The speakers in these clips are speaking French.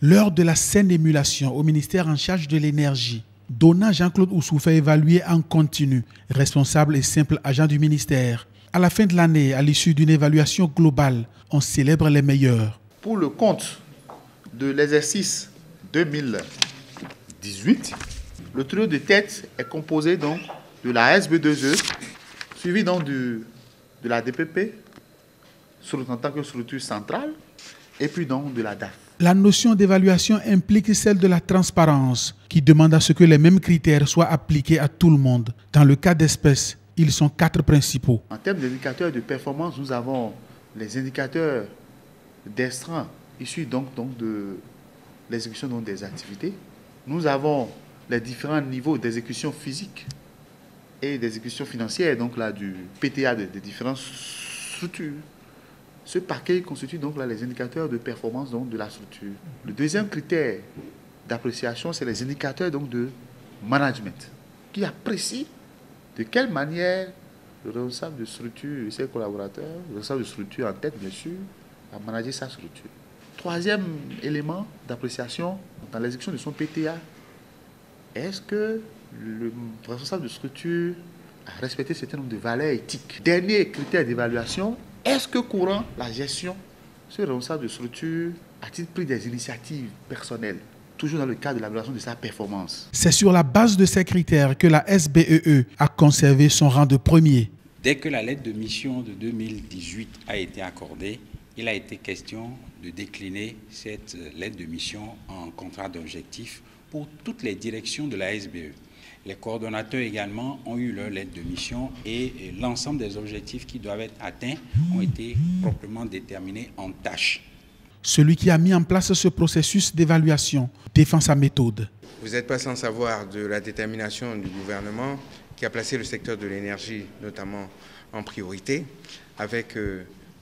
Lors de la scène d'émulation au ministère en charge de l'énergie, donnant Jean-Claude Oussou fait évaluer en continu, responsable et simple agent du ministère. À la fin de l'année, à l'issue d'une évaluation globale, on célèbre les meilleurs. Pour le compte de l'exercice 2018, le trio de tête est composé donc de la SB2E, suivi donc de la DPP, en tant que structure centrale, et puis donc de la DAF. La notion d'évaluation implique celle de la transparence, qui demande à ce que les mêmes critères soient appliqués à tout le monde. Dans le cas d'espèce, ils sont 4 principaux. En termes d'indicateurs de performance, nous avons les indicateurs d'extra issus donc de l'exécution des activités. Nous avons les différents niveaux d'exécution physique et d'exécution financière, donc là du PTA des différentes structures. Ce paquet constitue donc là les indicateurs de performance donc de la structure. Le deuxième critère d'appréciation, c'est les indicateurs donc de management, qui apprécient de quelle manière le responsable de structure et ses collaborateurs, le responsable de structure en tête bien sûr, a managé sa structure. Troisième élément d'appréciation dans l'exécution de son PTA, est-ce que le responsable de structure a respecté un certain nombre de valeurs éthiques? Dernier critère d'évaluation, est-ce que courant la gestion, ce responsable de structure a-t-il pris des initiatives personnelles, toujours dans le cadre de l'évaluation de sa performance? C'est sur la base de ces critères que la SBEE a conservé son rang de premier. Dès que la lettre de mission de 2018 a été accordée, il a été question de décliner cette lettre de mission en contrat d'objectif pour toutes les directions de la SBE. Les coordonnateurs également ont eu leur lettre de mission et l'ensemble des objectifs qui doivent être atteints ont été proprement déterminés en tâches. Celui qui a mis en place ce processus d'évaluation défend sa méthode. Vous n'êtes pas sans savoir de la détermination du gouvernement qui a placé le secteur de l'énergie notamment en priorité, avec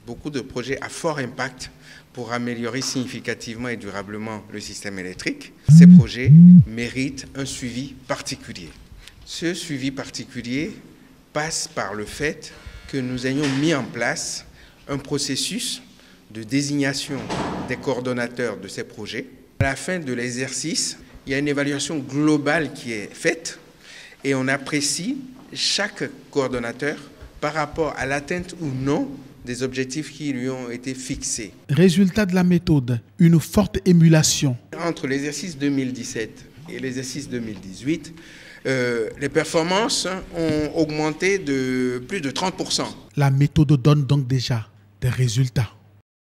beaucoup de projets à fort impact pour améliorer significativement et durablement le système électrique. Ces projets méritent un suivi particulier. Ce suivi particulier passe par le fait que nous ayons mis en place un processus de désignation des coordonnateurs de ces projets. À la fin de l'exercice, il y a une évaluation globale qui est faite et on apprécie chaque coordonnateur par rapport à l'atteinte ou non des objectifs qui lui ont été fixés. Résultat de la méthode, une forte émulation. Entre l'exercice 2017 et l'exercice 2018, les performances ont augmenté de plus de 30%. La méthode donne donc déjà des résultats.